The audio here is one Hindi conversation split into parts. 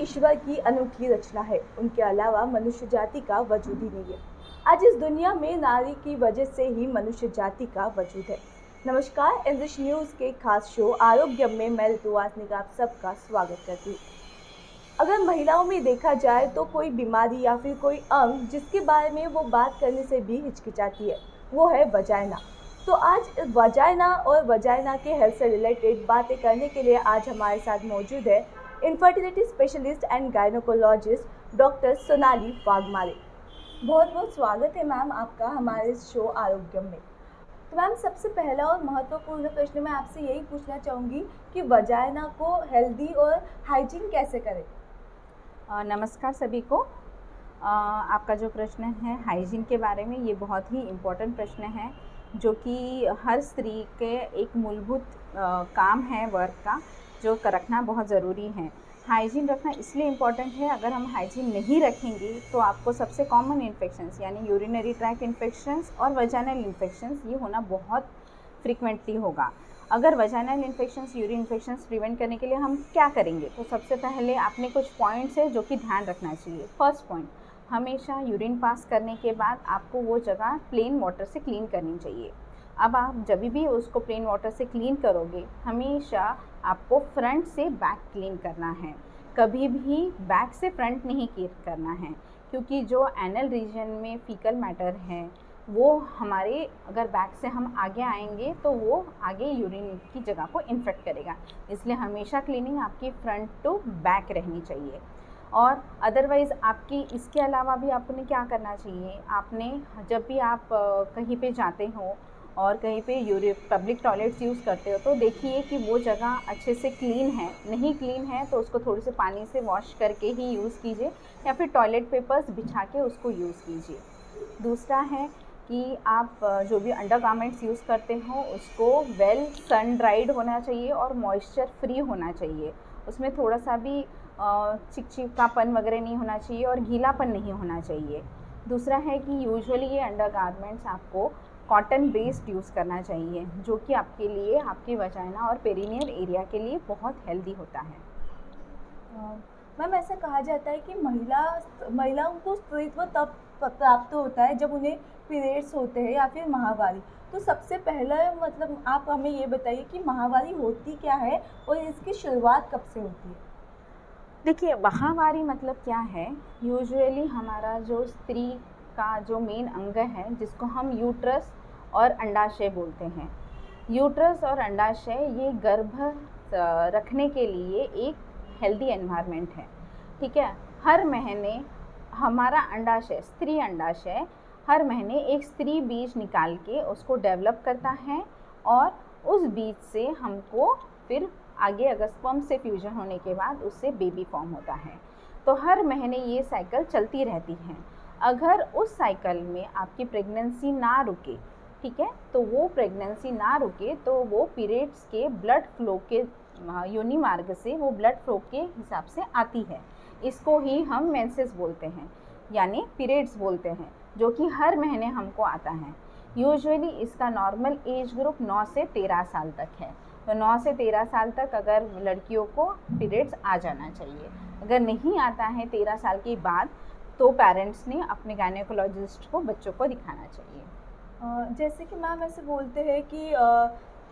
ईश्वर की अनूठी रचना है। उनके अलावा मनुष्य जाति का वजूद ही नहीं है। आज इस दुनिया में नारी की वजह से ही मनुष्य जाति का वजूद है। नमस्कार, इंग्लिश न्यूज़ के खास शो आरोग्य में मैं ऋतु वासनिक आप सबका स्वागत करती हूँ। अगर महिलाओं में देखा जाए तो कोई बीमारी या फिर कोई अंग जिसके बारे में वो बात करने से भी हिचकिचाती है, वो है वजाइना। तो आज वजाइना और वजाइना के हेल्थ से रिलेटेड बातें करने के लिए आज हमारे साथ मौजूद है infertility specialist and gynaecologist doctor Sonali Waghmare. बहुत बहुत स्वागत है मैम आपका हमारे इस शो आरोग्य में। तो मैम, सबसे पहला और महत्वपूर्ण प्रश्न मैं आपसे यही पूछना चाहूँगी कि वजाइना को हेल्दी और हाइजीन कैसे करें। नमस्कार सभी को। आपका जो प्रश्न है हाइजीन के बारे में, ये बहुत ही इम्पोर्टेंट प्रश्न है जो कि हर स्त्री के एक मूलभूत काम है वर्क का, जो रखना बहुत ज़रूरी है। हाइजीन रखना इसलिए इम्पॉर्टेंट है, अगर हम हाइजीन नहीं रखेंगे तो आपको सबसे कॉमन इन्फेक्शंस यानी यूरिनरी ट्रैक्ट इन्फेक्शंस और वजाइनल इन्फेक्शंस ये होना बहुत फ्रिक्वेंटली होगा। अगर vaginal infections, urine infections prevent करने के लिए हम क्या करेंगे, तो सबसे पहले आपने कुछ पॉइंट्स है जो कि ध्यान रखना चाहिए। फर्स्ट पॉइंट, हमेशा यूरिन पास करने के बाद आपको वो जगह प्लेन वाटर से क्लीन करनी चाहिए। अब आप जब भी उसको प्लेन वाटर से क्लीन करोगे, हमेशा आपको फ्रंट से बैक क्लीन करना है, कभी भी बैक से फ्रंट नहीं क्लीन करना है, क्योंकि जो एनल रीजन में फीकल मैटर है वो हमारे, अगर बैक से हम आगे आएंगे तो वो आगे यूरिन की जगह को इन्फेक्ट करेगा। इसलिए हमेशा क्लीनिंग आपकी फ्रंट टू बैक रहनी चाहिए। और अदरवाइज़ आपकी इसके अलावा भी आपने क्या करना चाहिए, आपने जब भी आप कहीं पे जाते हो और कहीं पे पब्लिक टॉयलेट्स यूज़ करते हो तो देखिए कि वो जगह अच्छे से क्लीन है। नहीं क्लीन है तो उसको थोड़े से पानी से वॉश करके ही यूज़ कीजिए, या फिर टॉयलेट पेपर्स बिछा के उसको यूज़ कीजिए। दूसरा है कि आप जो भी अंडरगारमेंट्स यूज़ करते हो उसको वेल सन ड्राइड होना चाहिए और मॉइस्चर फ्री होना चाहिए। उसमें थोड़ा सा भी चिपचिपापन वगैरह नहीं होना चाहिए और गीलापन नहीं होना चाहिए। दूसरा है कि यूजुअली ये अंडरगारमेंट्स आपको कॉटन बेस्ड यूज़ करना चाहिए, जो कि आपके लिए, आपकी वजाइना और पेरिनियल एरिया के लिए बहुत हेल्दी होता है। मैम, ऐसा कहा जाता है कि महिलाओं को स्त्रीत्व तब प्राप्त होता है जब उन्हें पीरियड्स होते हैं या फिर माहवारी। तो सबसे पहले मतलब आप हमें ये बताइए कि माहवारी होती क्या है और इसकी शुरुआत कब से होती है। देखिए, माहवारी मतलब क्या है, यूजुअली हमारा जो स्त्री का जो मेन अंग है जिसको हम यूट्रस और अंडाशय बोलते हैं। यूट्रस और अंडाशय ये गर्भ रखने के लिए एक हेल्दी एनवायरनमेंट है, ठीक है। हर महीने हमारा अंडाशय, स्त्री अंडाशय हर महीने एक स्त्री बीज निकाल के उसको डेवलप करता है और उस बीज से हमको फिर आगे अगर स्पर्म से फ्यूजन होने के बाद उससे बेबी फॉर्म होता है। तो हर महीने ये साइकिल चलती रहती है। अगर उस साइकिल में आपकी प्रेगनेंसी ना रुके, ठीक है, तो वो प्रेगनेंसी ना रुके तो वो पीरियड्स के ब्लड फ्लो के योनि मार्ग से वो ब्लड फ्लो के हिसाब से आती है। इसको ही हम मेंसेस बोलते हैं, यानी पीरियड्स बोलते हैं, जो कि हर महीने हमको आता है। यूजुअली इसका नॉर्मल एज ग्रुप 9 से 13 साल तक है। तो 9 से 13 साल तक अगर लड़कियों को पीरियड्स आ जाना चाहिए। अगर नहीं आता है 13 साल के बाद तो पेरेंट्स ने अपने गायनेकोलॉजिस्ट को बच्चों को दिखाना चाहिए। जैसे कि मैम ऐसे बोलते हैं कि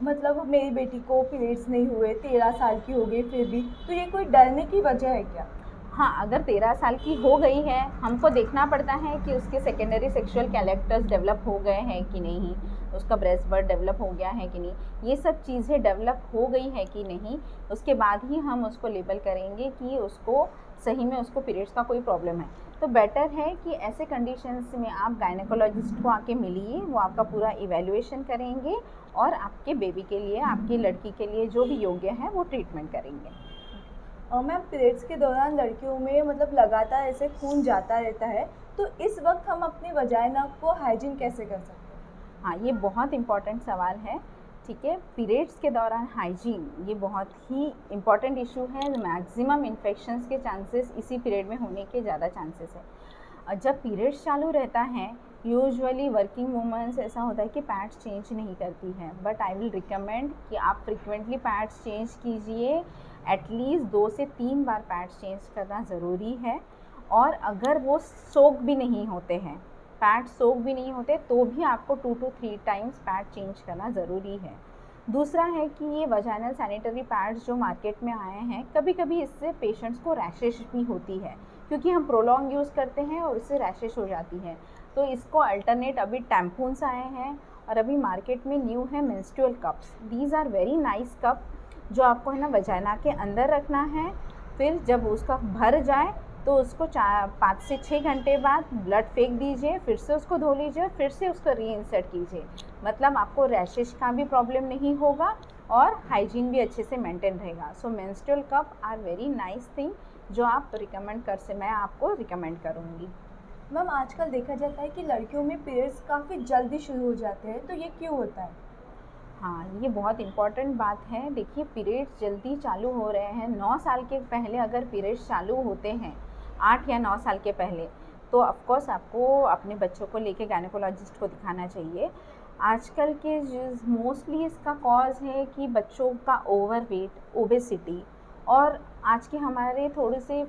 मतलब मेरी बेटी को पीरियड्स नहीं हुए, 13 साल की हो गई फिर भी, तो ये कोई डरने की वजह है क्या? हाँ, अगर 13 साल की हो गई है, हमको देखना पड़ता है कि उसके सेकेंडरी सेक्सुअल कैरेक्टर्स डेवलप हो गए हैं कि नहीं, उसका ब्रेस्ट बर्ड डेवलप हो गया है कि नहीं, ये सब चीज़ें डेवलप हो गई है कि नहीं, उसके बाद ही हम उसको लेबल करेंगे कि उसको सही में उसको पीरियड्स का कोई प्रॉब्लम है। तो बेटर है कि ऐसे कंडीशंस में आप गायनेकोलॉजिस्ट को आके मिलिए, वो आपका पूरा इवैल्यूएशन करेंगे और आपके बेबी के लिए, आपकी लड़की के लिए जो भी योग्य है वो ट्रीटमेंट करेंगे। मैम, पीरियड्स के दौरान लड़कियों में मतलब लगातार ऐसे खून जाता रहता है, तो इस वक्त हम अपनी वजाइना को हाइजीन कैसे कर सकते हैं? हाँ, ये बहुत इम्पॉर्टेंट सवाल है, ठीक है। पीरियड्स के दौरान हाइजीन ये बहुत ही इम्पॉर्टेंट इशू है। मैक्सिमम इन्फेक्शंस के चांसेस इसी पीरियड में होने के ज़्यादा चांसेस है। जब पीरियड्स चालू रहता है यूजुअली वर्किंग वुमेन्स ऐसा होता है कि पैड्स चेंज नहीं करती हैं, बट आई विल रिकमेंड कि आप फ्रिक्वेंटली पैड्स चेंज कीजिए। एटलीस्ट 2 से 3 बार पैड्स चेंज करना ज़रूरी है। और अगर वो सोक भी नहीं होते हैं, पैड सोक भी नहीं होते, तो भी आपको 2 to 3 टाइम्स पैड चेंज करना ज़रूरी है। दूसरा है कि ये वजाइनल सैनिटरी पैड्स जो मार्केट में आए हैं, कभी कभी इससे पेशेंट्स को रैशेस भी होती है, क्योंकि हम प्रोलॉन्ग यूज़ करते हैं और उससे रैशेस हो जाती है। तो इसको अल्टरनेट अभी टैम्पून्स आए हैं, और अभी मार्केट में न्यू है menstrual cups. These are very nice cup, जो आपको है ना वजाइना के अंदर रखना है। फिर जब उसका भर जाए तो उसको 5 से 6 घंटे बाद ब्लड फेंक दीजिए, फिर से उसको धो लीजिए, फिर से उसको रीइंसर्ट कीजिए। मतलब आपको रैशेस का भी प्रॉब्लम नहीं होगा और हाइजीन भी अच्छे से मेंटेन रहेगा। So menstrual cup are very nice thing, जो आप रिकमेंड मैं आपको रिकमेंड करूँगी। मैम, आजकल देखा जाता है कि लड़कियों में पीरियड्स काफ़ी जल्दी शुरू हो जाते हैं, तो ये क्यों होता है? हाँ, ये बहुत इम्पॉर्टेंट बात है। देखिए, पीरियड्स जल्दी चालू हो रहे हैं। 9 साल के पहले अगर पीरियड्स चालू होते हैं, 8 या 9 साल के पहले, तो ऑफकोर्स आपको अपने बच्चों को लेके गायनेकोलॉजिस्ट को दिखाना चाहिए। आजकल के मोस्टली इसका कॉज है कि बच्चों का ओवरवेट, ओबेसिटी, और आज के हमारे थोड़े से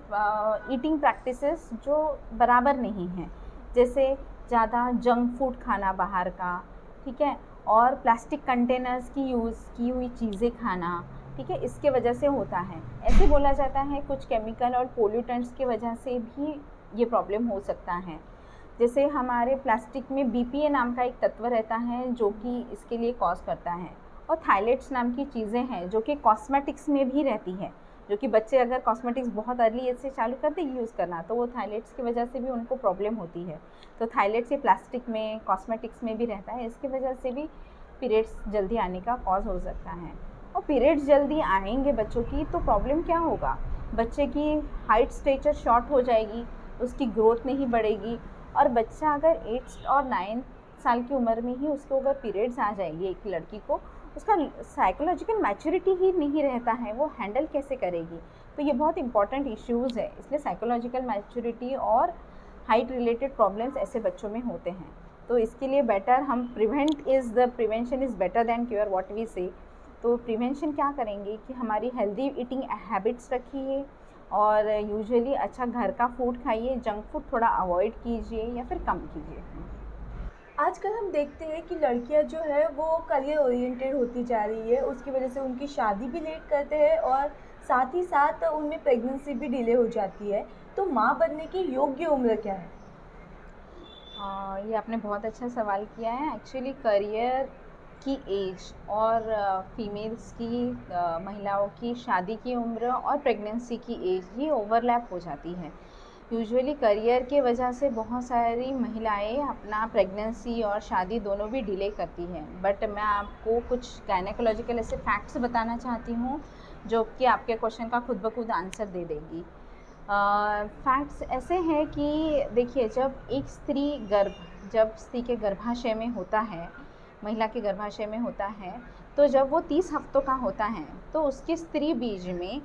ईटिंग प्रैक्टिसेस जो बराबर नहीं हैं, जैसे ज़्यादा जंक फूड खाना बाहर का, ठीक है, और प्लास्टिक कंटेनर्स की यूज़ की हुई चीज़ें खाना, ठीक है, इसके वजह से होता है। ऐसे बोला जाता है कुछ केमिकल और पोल्यूटेंट्स की वजह से भी ये प्रॉब्लम हो सकता है। जैसे हमारे प्लास्टिक में BPA नाम का एक तत्व रहता है जो कि इसके लिए कॉज करता है, और थायलेट्स नाम की चीज़ें हैं जो कि कॉस्मेटिक्स में भी रहती है, जो कि बच्चे अगर कॉस्मेटिक्स बहुत अर्ली एज से चालू कर देंगे यूज़ करना, तो वो थायलेट्स की वजह से भी उनको प्रॉब्लम होती है। तो थायलेट्स ये प्लास्टिक में, कॉस्मेटिक्स में भी रहता है, इसकी वजह से भी पीरियड्स जल्दी आने का कॉज हो सकता है। और पीरियड्स जल्दी आएंगे बच्चों की तो प्रॉब्लम क्या होगा? बच्चे की हाइट स्टेचर शॉर्ट हो जाएगी, उसकी ग्रोथ नहीं बढ़ेगी, और बच्चा अगर 8 और 9 साल की उम्र में ही उसको अगर पीरियड्स आ जाएगी, एक लड़की को, उसका साइकोलॉजिकल मैच्योरिटी ही नहीं रहता है, वो हैंडल कैसे करेगी? तो ये बहुत इंपॉर्टेंट इश्यूज़ है। इसलिए साइकोलॉजिकल मैच्योरिटी और हाइट रिलेटेड प्रॉब्लम्स ऐसे बच्चों में होते हैं। तो इसके लिए बेटर हम prevention is better than cure, what we say. तो प्रिवेंशन क्या करेंगे कि हमारी हेल्दी ईटिंग हैबिट्स रखिए, और यूजुअली अच्छा घर का फूड खाइए, जंक फूड थोड़ा अवॉइड कीजिए या फिर कम कीजिए। आजकल हम देखते हैं कि लड़कियां जो है वो करियर ओरिएंटेड होती जा रही है, उसकी वजह से उनकी शादी भी लेट करते हैं और साथ ही साथ उनमें प्रेगनेंसी भी डिले हो जाती है। तो माँ बनने की योग्य उम्र क्या है? ये आपने बहुत अच्छा सवाल किया है। एक्चुअली करियर की एज और फीमेल्स की, महिलाओं की शादी की उम्र और प्रेगनेंसी की एज, ये ओवरलैप हो जाती है। यूजुअली करियर के वजह से बहुत सारी महिलाएं अपना प्रेगनेंसी और शादी दोनों भी डिले करती हैं। बट मैं आपको कुछ गायनेकोलॉजिकल ऐसे फैक्ट्स बताना चाहती हूँ जो कि आपके क्वेश्चन का खुद ब खुद आंसर दे देगी। फैक्ट्स ऐसे हैं कि देखिए, जब स्त्री के गर्भाशय में होता है, महिला के गर्भाशय में होता है, तो जब वो 30 हफ्तों का होता है तो उसके स्त्री बीज में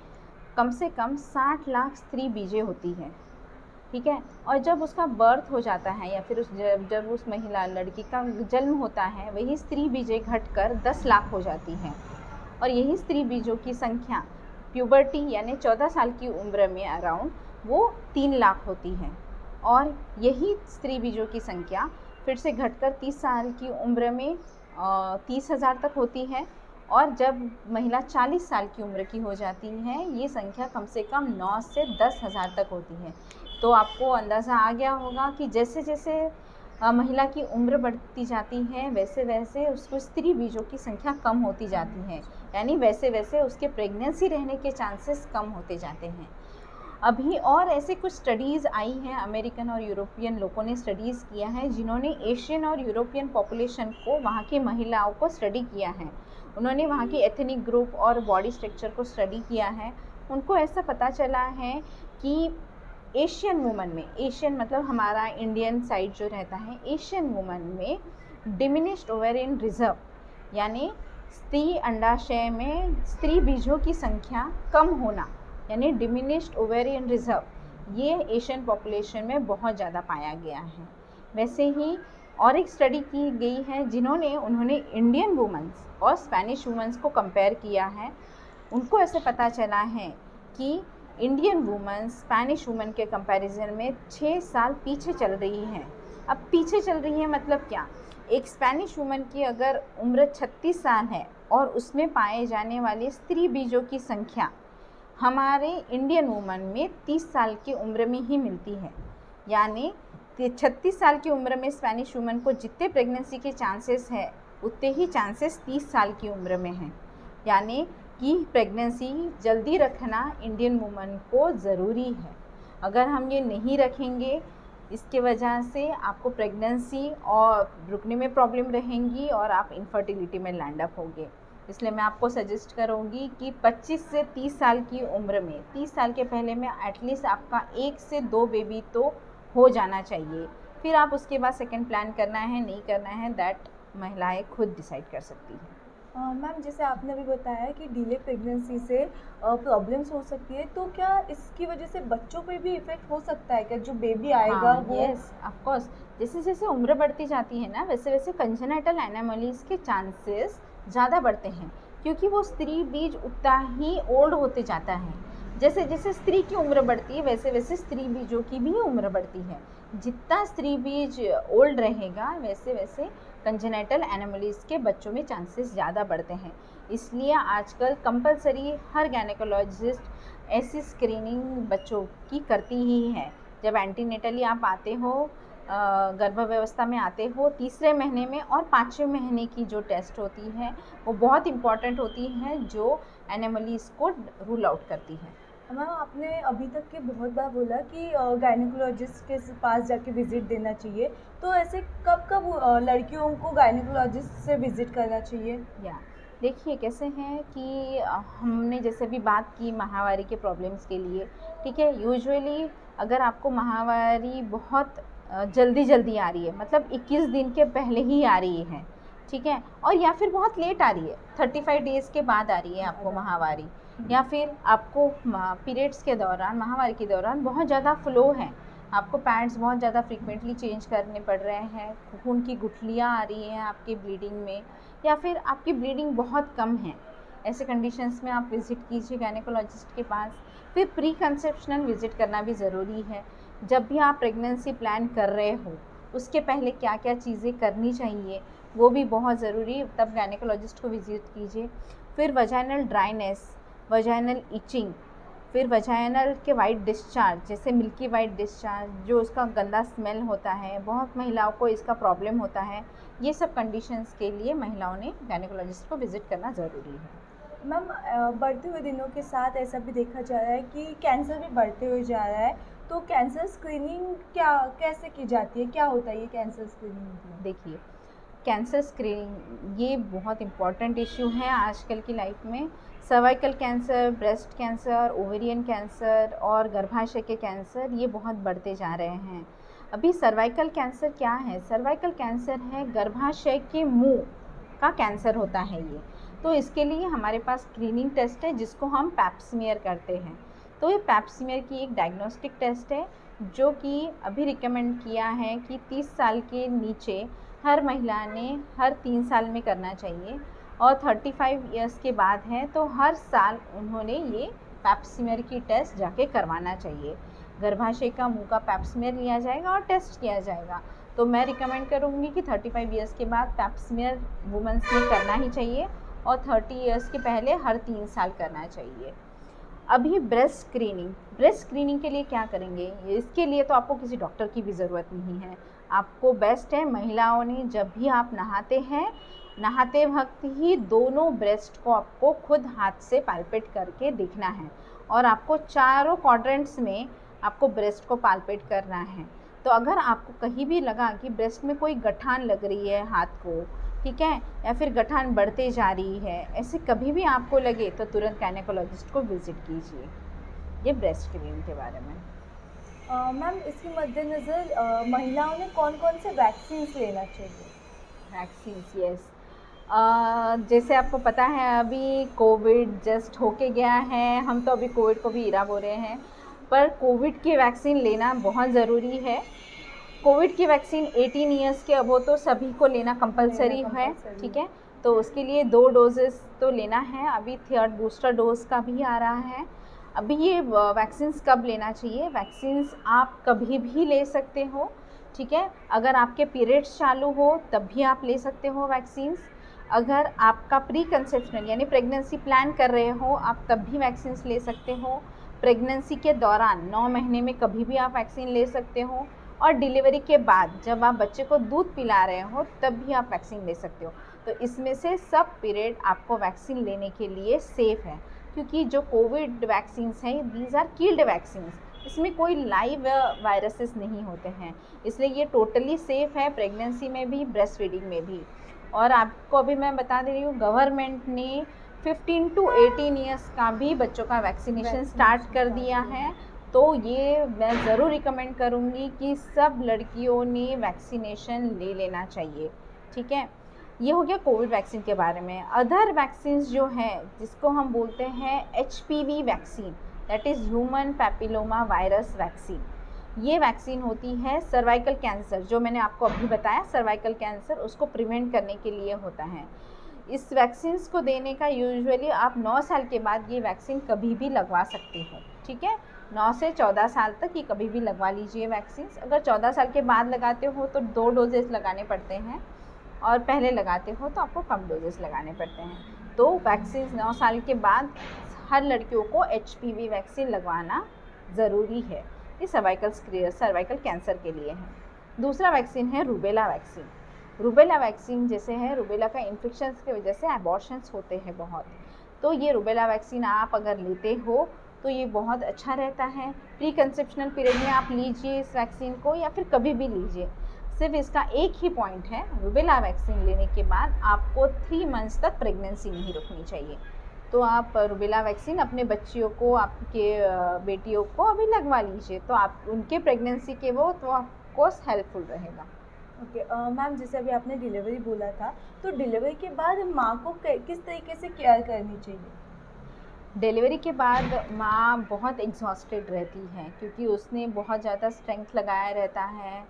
कम से कम 60 लाख स्त्री बीजें होती हैं, ठीक है। और जब उसका बर्थ हो जाता है या फिर जब उस महिला लड़की का जन्म होता है, वही स्त्री बीजें घटकर 10 लाख हो जाती हैं। और यही स्त्री बीजों की संख्या प्यूबर्टी यानी 14 साल की उम्र में अराउंड वो 3 लाख होती है। और यही स्त्री बीजों की संख्या फिर से घटकर 30 साल की उम्र में 30,000 तक होती है। और जब महिला 40 साल की उम्र की हो जाती है, ये संख्या कम से कम 9 से 10,000 तक होती है। तो आपको अंदाज़ा आ गया होगा कि जैसे जैसे महिला की उम्र बढ़ती जाती है, वैसे वैसे उसको स्त्री बीजों की संख्या कम होती जाती है, यानी वैसे वैसे उसके प्रेगनेंसी रहने के चांसेस कम होते जाते हैं। अभी और ऐसे कुछ स्टडीज़ आई हैं, अमेरिकन और यूरोपियन लोगों ने स्टडीज़ किया है, जिन्होंने एशियन और यूरोपियन पॉपुलेशन को, वहाँ की महिलाओं को स्टडी किया है। उन्होंने वहाँ की एथनिक ग्रुप और बॉडी स्ट्रक्चर को स्टडी किया है। उनको ऐसा पता चला है कि एशियन वुमन में, एशियन मतलब हमारा इंडियन साइड जो रहता है, एशियन वुमन में डिमिनिश्ड ओवेरियन रिजर्व यानी स्त्री अंडाशय में स्त्री बीजों की संख्या कम होना, यानी डिमिनिश्ड ओवेरियन रिजर्व, ये एशियन पॉपुलेशन में बहुत ज़्यादा पाया गया है। वैसे ही और एक स्टडी की गई है उन्होंने इंडियन वुमेंस और स्पेनिश वुमेंस को कंपेयर किया है। उनको ऐसे पता चला है कि इंडियन वुमेन स्पेनिश वुमेन के कंपैरिजन में 6 साल पीछे चल रही हैं। अब पीछे चल रही है मतलब क्या, एक स्पेनिश वुमेन की अगर उम्र 36 साल है और उसमें पाए जाने वाले स्त्री बीजों की संख्या हमारे इंडियन वुमेन में 30 साल की उम्र में ही मिलती है। यानी 36 साल की उम्र में स्पेनिश वुमेन को जितने प्रेगनेंसी के चांसेस है उतने ही चांसेस 30 साल की उम्र में हैं। यानी कि प्रेगनेंसी जल्दी रखना इंडियन वुमेन को ज़रूरी है। अगर हम ये नहीं रखेंगे, इसके वजह से आपको प्रेगनेंसी और रुकने में प्रॉब्लम रहेंगी और आप इनफर्टिलिटी में लैंड अप होंगे। इसलिए मैं आपको सजेस्ट करूँगी कि 25 से 30 साल की उम्र में, 30 साल के पहले में एटलीस्ट आपका 1 से 2 बेबी तो हो जाना चाहिए। फिर आप उसके बाद सेकंड प्लान करना है नहीं करना है, दैट महिलाएं खुद डिसाइड कर सकती हैं। मैम, जैसे आपने अभी बताया कि डिले प्रेगनेंसी से प्रॉब्लम्स हो सकती है, तो क्या इसकी वजह से बच्चों पे भी इफ़ेक्ट हो सकता है क्या, जो बेबी आएगा हाँ, वो? Yes of course. जैसे जैसे उम्र बढ़ती जाती है ना, वैसे वैसे कंजेनिटल एनोमलीज के चांसेस ज़्यादा बढ़ते हैं, क्योंकि वो स्त्री बीज उतना ही ओल्ड होते जाता है। जैसे जैसे स्त्री की उम्र बढ़ती है वैसे वैसे स्त्री बीजों की भी उम्र बढ़ती है। जितना स्त्री बीज ओल्ड रहेगा वैसे वैसे कंजेनिटल एनोमलीज के बच्चों में चांसेस ज़्यादा बढ़ते हैं। इसलिए आजकल कंपलसरी हर गायनेकोलॉजिस्ट ऐसी स्क्रीनिंग बच्चों की करती ही है। जब एंटीनेटली आप आते हो, गर्भ व्यवस्था में आते हो, तीसरे महीने में और 5वें महीने की जो टेस्ट होती है वो बहुत इम्पॉर्टेंट होती है, जो एनोमलीज को रूल आउट करती है। मैम, आपने अभी तक के बहुत बार बोला कि गायनेकोलॉजिस्ट के पास जाके विज़िट देना चाहिए, तो ऐसे कब कब लड़कियों को गायनेकोलॉजिस्ट से विज़िट करना चाहिए? या देखिए कैसे हैं कि हमने जैसे भी बात की माहवारी के प्रॉब्लम्स के लिए, ठीक है। यूजुअली अगर आपको माहवारी बहुत जल्दी जल्दी आ रही है, मतलब 21 दिन के पहले ही आ रही है, ठीक है, और या फिर बहुत लेट आ रही है, 35 डेज़ के बाद आ रही है आपको माहवारी, या फिर आपको पीरियड्स के दौरान, माहवारी के दौरान बहुत ज़्यादा फ्लो है, आपको पैड्स बहुत ज़्यादा फ्रीक्वेंटली चेंज करने पड़ रहे हैं, खून की गुठलियाँ आ रही हैं आपकी ब्लीडिंग में, या फिर आपकी ब्लीडिंग बहुत कम है, ऐसे कंडीशंस में आप विज़िट कीजिए गायनेकोलॉजिस्ट के पास। फिर प्री कंसेप्शनल विज़िट करना भी ज़रूरी है। जब भी आप प्रेगनेंसी प्लान कर रहे हो उसके पहले क्या क्या चीज़ें करनी चाहिए वो भी बहुत ज़रूरी, तब गायनेकोलॉजिस्ट को विज़िट कीजिए। फिर वजाइनल ड्राइनेस, वजाइनल इचिंग, फिर वजाइनल के वाइट डिस्चार्ज, जैसे मिल्की वाइट डिस्चार्ज, जो उसका गंदा स्मेल होता है, बहुत महिलाओं को इसका प्रॉब्लम होता है। ये सब कंडीशंस के लिए महिलाओं ने गायनेकोलॉजिस्ट को विज़िट करना ज़रूरी है। मैम, बढ़ते हुए दिनों के साथ ऐसा भी देखा जा रहा है कि कैंसर भी बढ़ते हुए जा रहा है, तो कैंसर स्क्रीनिंग कैसे की जाती है, क्या होता है ये कैंसर स्क्रीनिंग मतलब? देखिए, कैंसर स्क्रीनिंग ये बहुत इम्पॉर्टेंट इश्यू है आजकल की लाइफ में। Cervical cancer, breast cancer, ovarian cancer और गर्भाशय के कैंसर ये बहुत बढ़ते जा रहे हैं। अभी सर्वाइकल कैंसर क्या है? सर्वाइकल कैंसर है गर्भाशय के मुंह का कैंसर होता है ये। तो इसके लिए हमारे पास स्क्रीनिंग टेस्ट है जिसको हम पैप स्मीयर करते हैं। तो ये पैप स्मीयर की एक डायग्नोस्टिक टेस्ट है जो कि अभी रिकमेंड किया है कि 30 साल के नीचे हर महिला ने हर 3 साल में करना चाहिए, और 35 इयर्स के बाद है तो हर साल उन्होंने ये पैप स्मीयर की टेस्ट जाके करवाना चाहिए। गर्भाशय का मुंह का पैप स्मीयर लिया जाएगा और टेस्ट किया जाएगा। तो मैं रिकमेंड करूँगी कि 35 इयर्स के बाद पैप स्मीयर वुमेंस ने करना ही चाहिए, और 30 इयर्स के पहले हर 3 साल करना चाहिए। अभी ब्रेस्ट स्क्रीनिंग के लिए क्या करेंगे? इसके लिए तो आपको किसी डॉक्टर की भी ज़रूरत नहीं है। आपको बेस्ट है महिलाओं ने जब भी आप नहाते हैं, नहाते वक्त ही दोनों ब्रेस्ट को आपको खुद हाथ से पाल्पेट करके देखना है, और आपको चारों क्वाड्रेंट्स में आपको ब्रेस्ट को पाल्पेट करना है। तो अगर आपको कहीं भी लगा कि ब्रेस्ट में कोई गठान लग रही है हाथ को, ठीक है, या फिर गठान बढ़ते जा रही है, ऐसे कभी भी आपको लगे तो तुरंत गायनेकोलॉजिस्ट को विज़िट कीजिए। ये ब्रेस्ट स्क्रीनिंग के बारे में। मैम, इसके मद्देनज़र महिलाओं ने कौन कौन से वैक्सीन्स लेना चाहिए? Vaccines, yes. जैसे आपको पता है अभी कोविड जस्ट होके गया है, हम तो अभी कोविड को भी इरा बोल रहे हैं, पर कोविड की वैक्सीन लेना बहुत ज़रूरी है। कोविड की वैक्सीन 18 ईयर्स के अब हो तो सभी को लेना कंपलसरी है, ठीक है। तो उसके लिए 2 डोजेस तो लेना है। अभी थर्ड बूस्टर डोज का भी आ रहा है। अभी ये वैक्सीन्स कब लेना चाहिए? वैक्सीन्स आप कभी भी ले सकते हो, ठीक है। अगर आपके पीरियड्स चालू हो तब भी आप ले सकते हो वैक्सीन्स। अगर आपका प्री कंसेप्शनल यानी प्रेगनेंसी प्लान कर रहे हो आप तब भी वैक्सीन्स ले सकते हो। प्रेगनेंसी के दौरान 9 महीने में कभी भी आप वैक्सीन ले सकते हो। और डिलीवरी के बाद जब आप बच्चे को दूध पिला रहे हो तब भी आप वैक्सीन ले सकते हो। तो इसमें से सब पीरियड आपको वैक्सीन लेने के लिए सेफ़ है, क्योंकि जो कोविड वैक्सीन्स हैं दीज आर किल्ड वैक्सीन्स, इसमें कोई लाइव वायरसेस नहीं होते हैं, इसलिए ये टोटली सेफ़ है प्रेगनेंसी में भी, ब्रेस्ट फीडिंग में भी। और आपको अभी मैं बता दे रही हूँ गवर्नमेंट ने 15 to 18 ईयर्स का भी बच्चों का वैक्सीनेशन स्टार्ट कर दिया है। तो ये मैं ज़रूर रिकमेंड करूँगी कि सब लड़कियों ने वैक्सीनेशन ले लेना चाहिए, ठीक है। ये हो गया कोविड वैक्सीन के बारे में। अदर वैक्सीन्स जो हैं जिसको हम बोलते हैं HPV vaccine, that is human papilloma virus vaccine. ये वैक्सीन होती है सर्वाइकल कैंसर, जो मैंने आपको अभी बताया सर्वाइकल कैंसर, उसको प्रिवेंट करने के लिए होता है। इस वैक्सीन्स को देने का यूजुअली आप 9 साल के बाद ये वैक्सीन कभी भी लगवा सकते हो, ठीक है। 9 से 14 साल तक ये कभी भी लगवा लीजिए वैक्सीन्स। अगर 14 साल के बाद लगाते हो तो 2 डोजेस लगाने पड़ते हैं, और पहले लगाते हो तो आपको कम डोजेस लगाने पड़ते हैं। तो वैक्सीन 9 साल के बाद हर लड़कियों को HPV वैक्सीन लगवाना ज़रूरी है। ये सर्वाइकल कैंसर के लिए है। दूसरा वैक्सीन है रूबेला वैक्सीन। रूबेला वैक्सीन जैसे है, रूबेला का इन्फेक्शंस की वजह से एबॉर्शंस होते हैं बहुत, तो ये रूबेला वैक्सीन आप अगर लेते हो तो ये बहुत अच्छा रहता है। प्री कंसेप्शनल पीरियड में आप लीजिए इस वैक्सीन को, या फिर कभी भी लीजिए। सिर्फ इसका एक ही पॉइंट है, रूबेला वैक्सीन लेने के बाद आपको 3 मंथ्स तक प्रेगनेंसी नहीं रुकनी चाहिए। तो आप रूबेला वैक्सीन अपने बच्चियों को, आपके बेटियों को अभी लगवा लीजिए, तो आप उनके प्रेगनेंसी के वो तो आपको हेल्पफुल रहेगा। ओके मैम, जैसे अभी आपने डिलीवरी बोला था, तो डिलीवरी के बाद माँ को किस तरीके से केयर करनी चाहिए? डिलीवरी के बाद माँ बहुत एग्जॉस्टेड रहती है, क्योंकि उसने बहुत ज़्यादा स्ट्रेंथ लगाया रहता है,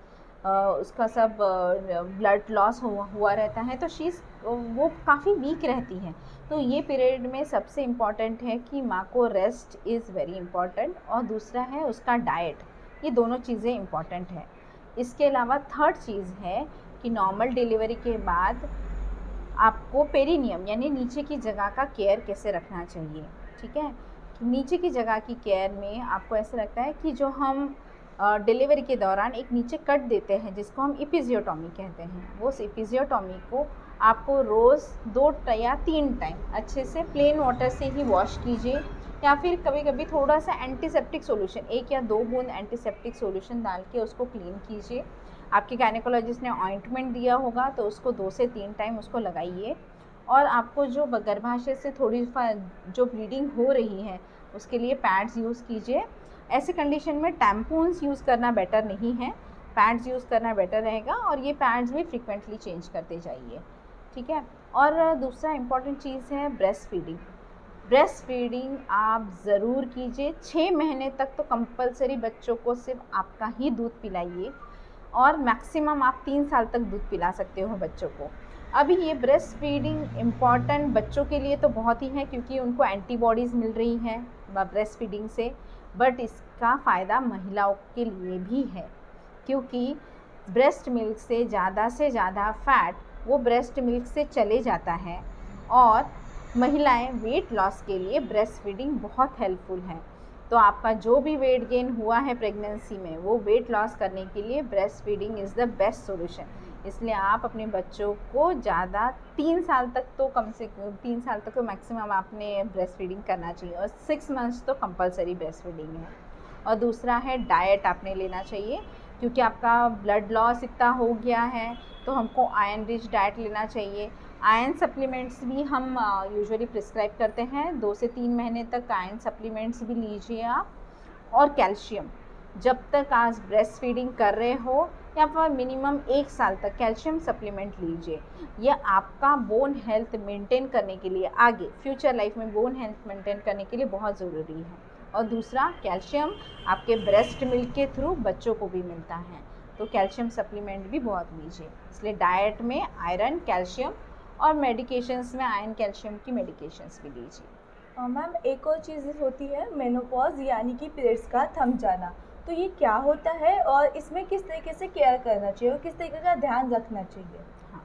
उसका सब ब्लड लॉस हुआ रहता है, तो वो काफ़ी वीक रहती है। तो ये पीरियड में सबसे इम्पॉर्टेंट है कि माँ को रेस्ट इज़ वेरी इम्पॉर्टेंट, और दूसरा है उसका डाइट। ये दोनों चीज़ें इम्पॉर्टेंट है। इसके अलावा थर्ड चीज़ है कि नॉर्मल डिलीवरी के बाद आपको पेरिनियम यानी नीचे की जगह का केयर कैसे रखना चाहिए, ठीक है। नीचे की जगह की केयर में आपको ऐसा लगता है कि जो हम डिलीवरी के दौरान एक नीचे कट देते हैं जिसको हम इपिजियोटॉमी कहते हैं, वो एपिजियोटॉमी को आपको रोज़ 2 या 3 टाइम अच्छे से प्लेन वाटर से ही वॉश कीजिए, या फिर कभी कभी थोड़ा सा एंटीसेप्टिक सॉल्यूशन 1 या 2 बूंद एंटीसेप्टिक सॉल्यूशन डाल के उसको क्लीन कीजिए। आपके गायनेकोलॉजिस्ट ने ऑइंटमेंट दिया होगा तो उसको 2 से 3 टाइम उसको लगाइए। और आपको जो गर्भाशय से थोड़ी जो ब्लीडिंग हो रही है उसके लिए पैड्स यूज़ कीजिए। ऐसे कंडीशन में टैम्पून्स यूज़ करना बेटर नहीं है, पैड्स यूज़ करना बेटर रहेगा, और ये पैड्स भी फ्रीक्वेंटली चेंज करते जाइए, ठीक है। और दूसरा इम्पॉर्टेंट चीज़ है ब्रेस्ट फीडिंग। ब्रेस्ट फीडिंग आप ज़रूर कीजिए। 6 महीने तक तो कंपलसरी बच्चों को सिर्फ आपका ही दूध पिलाइए, और मैक्सिमम आप 3 साल तक दूध पिला सकते हो बच्चों को। अभी ये ब्रेस्ट फीडिंग इम्पॉर्टेंट बच्चों के लिए तो बहुत ही है, क्योंकि उनको एंटीबॉडीज़ मिल रही हैं ब्रेस्ट फीडिंग से, बट इसका फ़ायदा महिलाओं के लिए भी है, क्योंकि ब्रेस्ट मिल्क से ज़्यादा फ़ैट वो ब्रेस्ट मिल्क से चले जाता है, और महिलाएं वेट लॉस के लिए ब्रेस्ट फीडिंग बहुत हेल्पफुल है। तो आपका जो भी वेट गेन हुआ है प्रेगनेंसी में, वो वेट लॉस करने के लिए breast feeding is the best solution. इसलिए आप अपने बच्चों को ज़्यादा 3 साल तक तो कम से कम 3 साल तक तो मैक्सिमम आपने ब्रेस्ट फीडिंग करना चाहिए, और 6 मंथ्स तो कंपलसरी ब्रेस्ट फीडिंग है। और दूसरा है डाइट आपने लेना चाहिए, क्योंकि आपका ब्लड लॉस इतना हो गया है तो हमको आयरन रिच डाइट लेना चाहिए। आयरन सप्लीमेंट्स भी हम यूजुअली प्रिस्क्राइब करते हैं, 2 से 3 महीने तक आयरन सप्लीमेंट्स भी लीजिए आप। और कैल्शियम, जब तक आप ब्रेस्ट फीडिंग कर रहे हो या फिर मिनिमम 1 साल तक कैल्शियम सप्लीमेंट लीजिए। यह आपका बोन हेल्थ मेंटेन करने के लिए, आगे फ्यूचर लाइफ में बोन हेल्थ मेंटेन करने के लिए बहुत ज़रूरी है। और दूसरा कैल्शियम आपके ब्रेस्ट मिल्क के थ्रू बच्चों को भी मिलता है, तो कैल्शियम सप्लीमेंट भी बहुत लीजिए। इसलिए डाइट में आयरन, कैल्शियम और मेडिकेशंस में आयरन कैल्शियम की मेडिकेशंस भी लीजिए। मैम एक और चीज़ होती है मेनोपॉज यानी कि पीरियड्स का थम जाना, तो ये क्या होता है और इसमें किस तरीके से केयर करना चाहिए और किस तरीके का ध्यान रखना चाहिए? हाँ,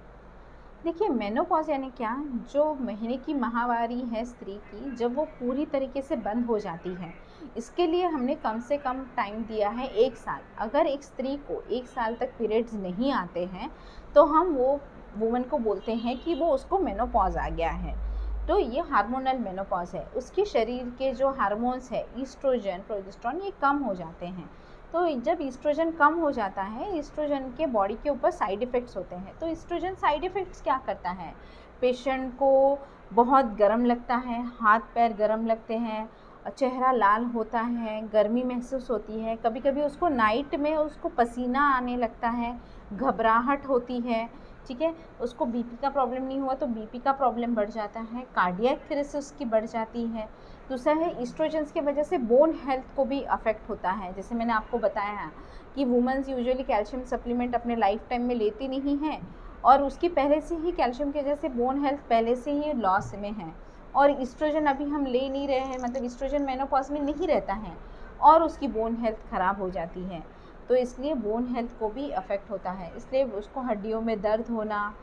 देखिए मेनोपॉज यानी क्या, जो महीने की माहवारी है स्त्री की, जब वो पूरी तरीके से बंद हो जाती है, इसके लिए हमने कम से कम टाइम दिया है 1 साल। अगर एक स्त्री को 1 साल तक पीरियड्स नहीं आते हैं तो हम वो वुमन को बोलते हैं कि वो उसको मेनोपॉज आ गया है। तो ये हार्मोनल मेनोपॉज है, उसके शरीर के जो हार्मोन्स है ईस्ट्रोजन, प्रोजेस्टेरोन, ये कम हो जाते हैं। तो जब ईस्ट्रोजन कम हो जाता है, ईस्ट्रोजन के बॉडी के ऊपर साइड इफ़ेक्ट्स होते हैं। तो ईस्ट्रोजन साइड इफ़ेक्ट्स क्या करता है, पेशेंट को बहुत गर्म लगता है, हाथ पैर गर्म लगते हैं, चेहरा लाल होता है, गर्मी महसूस होती है, कभी कभी उसको नाइट में उसको पसीना आने लगता है, घबराहट होती है, ठीक है। उसको बीपी का प्रॉब्लम नहीं हुआ तो बीपी का प्रॉब्लम बढ़ जाता है, कार्डियक थ्रेसिस उसकी बढ़ जाती है। दूसरा है ईस्ट्रोजन्स की वजह से बोन हेल्थ को भी अफेक्ट होता है। जैसे मैंने आपको बताया कि वुमेन्स यूजुअली कैल्शियम सप्लीमेंट अपने लाइफ टाइम में लेती नहीं हैं और उसकी पहले से ही कैल्शियम की वजह से बोन हेल्थ पहले से ही लॉस में है, और ईस्ट्रोजन अभी हम ले नहीं रहे हैं, मतलब ईस्ट्रोजन मेनोपॉज में नहीं रहता है और उसकी बोन हेल्थ ख़राब हो जाती है। तो इसलिए बोन हेल्थ को भी अफेक्ट होता है, इसलिए उसको हड्डियों में दर्द होना,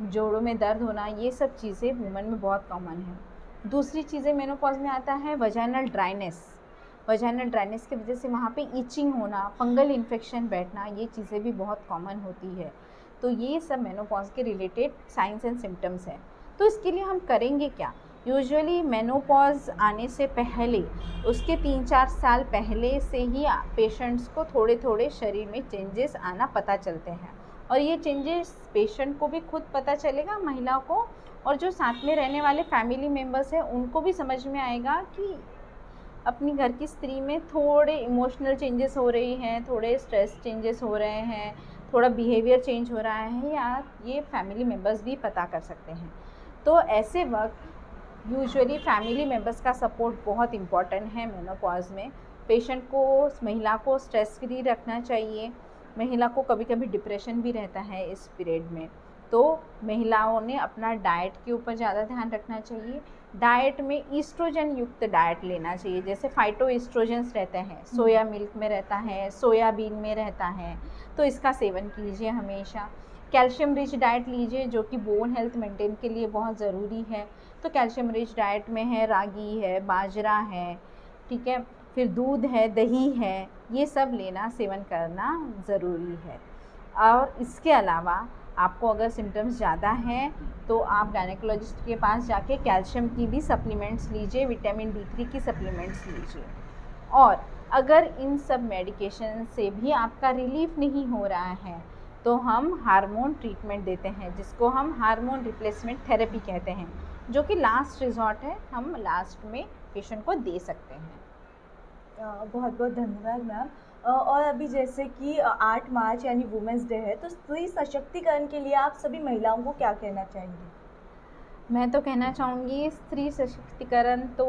जोड़ों में दर्द होना, ये सब चीज़ें वुमेन में बहुत कॉमन है। दूसरी चीज़ें मेनोपॉज में आता है वजाइनल ड्राइनेस। वजाइनल ड्राइनेस की वजह से वहाँ पे इचिंग होना, फंगल इन्फेक्शन बैठना, ये चीज़ें भी बहुत कॉमन होती है। तो ये सब मेनोपॉज के रिलेटेड साइंस एंड सिम्टम्स हैं। तो इसके लिए हम करेंगे क्या? यूजुअली मेनोपॉज आने से पहले, उसके 3-4 साल पहले से ही पेशेंट्स को थोड़े थोड़े शरीर में चेंजेस आना पता चलते हैं, और ये चेंजेस पेशेंट को भी खुद पता चलेगा, महिला को, और जो साथ में रहने वाले फैमिली मेम्बर्स हैं उनको भी समझ में आएगा कि अपनी घर की स्त्री में थोड़े इमोशनल चेंजेस हो रही हैं, थोड़े स्ट्रेस चेंजेस हो रहे हैं, थोड़ा बिहेवियर चेंज हो रहा है, या ये फैमिली मेम्बर्स भी पता कर सकते हैं। तो ऐसे वक्त यूजुअली फैमिली मेम्बर्स का सपोर्ट बहुत इम्पॉर्टेंट है मेनोपॉज में। पेशेंट को, महिला को स्ट्रेस फ्री रखना चाहिए। महिला को कभी कभी डिप्रेशन भी रहता है इस पीरियड में, तो महिलाओं ने अपना डाइट के ऊपर ज़्यादा ध्यान रखना चाहिए। डाइट में ईस्ट्रोजन युक्त डाइट लेना चाहिए, जैसे फाइटो ईस्ट्रोजन्स रहते हैं, सोया मिल्क में रहता है, सोयाबीन में रहता है, तो इसका सेवन कीजिए हमेशा। कैल्शियम रिच डाइट लीजिए जो कि बोन हेल्थ मेंटेन के लिए बहुत ज़रूरी है। तो कैल्शियम रिच डाइट में है रागी है, बाजरा है, ठीक है, फिर दूध है, दही है, ये सब लेना, सेवन करना ज़रूरी है। और इसके अलावा आपको अगर सिम्टम्स ज़्यादा हैं तो आप गायनेकोलॉजिस्ट के पास जाके कैल्शियम की भी सप्लीमेंट्स लीजिए, विटामिन D3 की सप्लीमेंट्स लीजिए। और अगर इन सब मेडिकेशन से भी आपका रिलीफ नहीं हो रहा है तो हम हार्मोन ट्रीटमेंट देते हैं, जिसको हम हार्मोन रिप्लेसमेंट थेरेपी कहते हैं, जो कि लास्ट रिजॉर्ट है, हम लास्ट में पेशेंट को दे सकते हैं। बहुत बहुत धन्यवाद मैम। और अभी जैसे कि 8 मार्च यानी वुमेंस डे है, तो स्त्री सशक्तिकरण के लिए आप सभी महिलाओं को क्या कहना चाहेंगी? मैं तो कहना चाहूँगी स्त्री सशक्तिकरण तो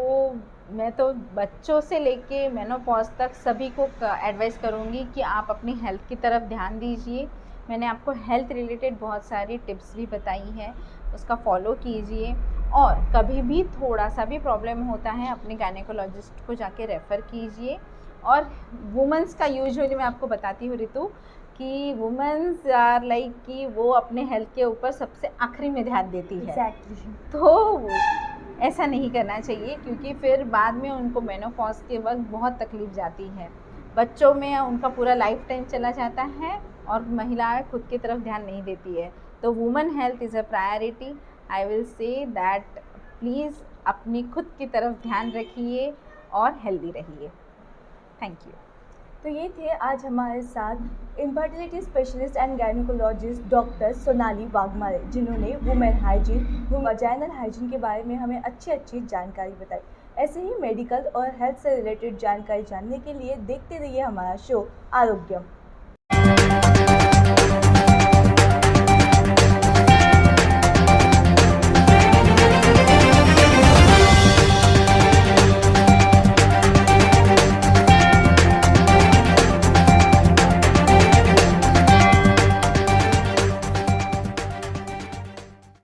मैं तो बच्चों से लेके मेनोपॉज तक सभी को एडवाइस करूँगी कि आप अपनी हेल्थ की तरफ ध्यान दीजिए। मैंने आपको हेल्थ रिलेटेड बहुत सारी टिप्स भी बताई हैं, उसका फॉलो कीजिए। और कभी भी थोड़ा सा भी प्रॉब्लम होता है अपने गायनेकोलॉजिस्ट को जाके रेफ़र कीजिए। और वुमेंस का यूजुअली मैं आपको बताती हूँ ऋतु कि वुमेन्स आर लाइक कि वो अपने हेल्थ के ऊपर सबसे आखिरी में ध्यान देती है। Exactly. तो ऐसा नहीं करना चाहिए, क्योंकि फिर बाद में उनको मेनोपॉज के वक्त बहुत तकलीफ जाती है। बच्चों में उनका पूरा लाइफ टाइम चला जाता है और महिलाएं खुद की तरफ ध्यान नहीं देती है। तो women health is a priority. I will say that please अपनी खुद की तरफ ध्यान रखिए और हेल्दी रहिए। Thank you. तो ये थे आज हमारे साथ infertility specialist and gynaecologist doctor Sonali Waghmare, जिन्होंने वुमेन हाइजीन, वजाइनल हाइजीन के बारे में हमें अच्छी जानकारी बताई। ऐसे ही मेडिकल और हेल्थ से रिलेटेड जानकारी जानने के लिए देखते रहिए हमारा शो आरोग्यम।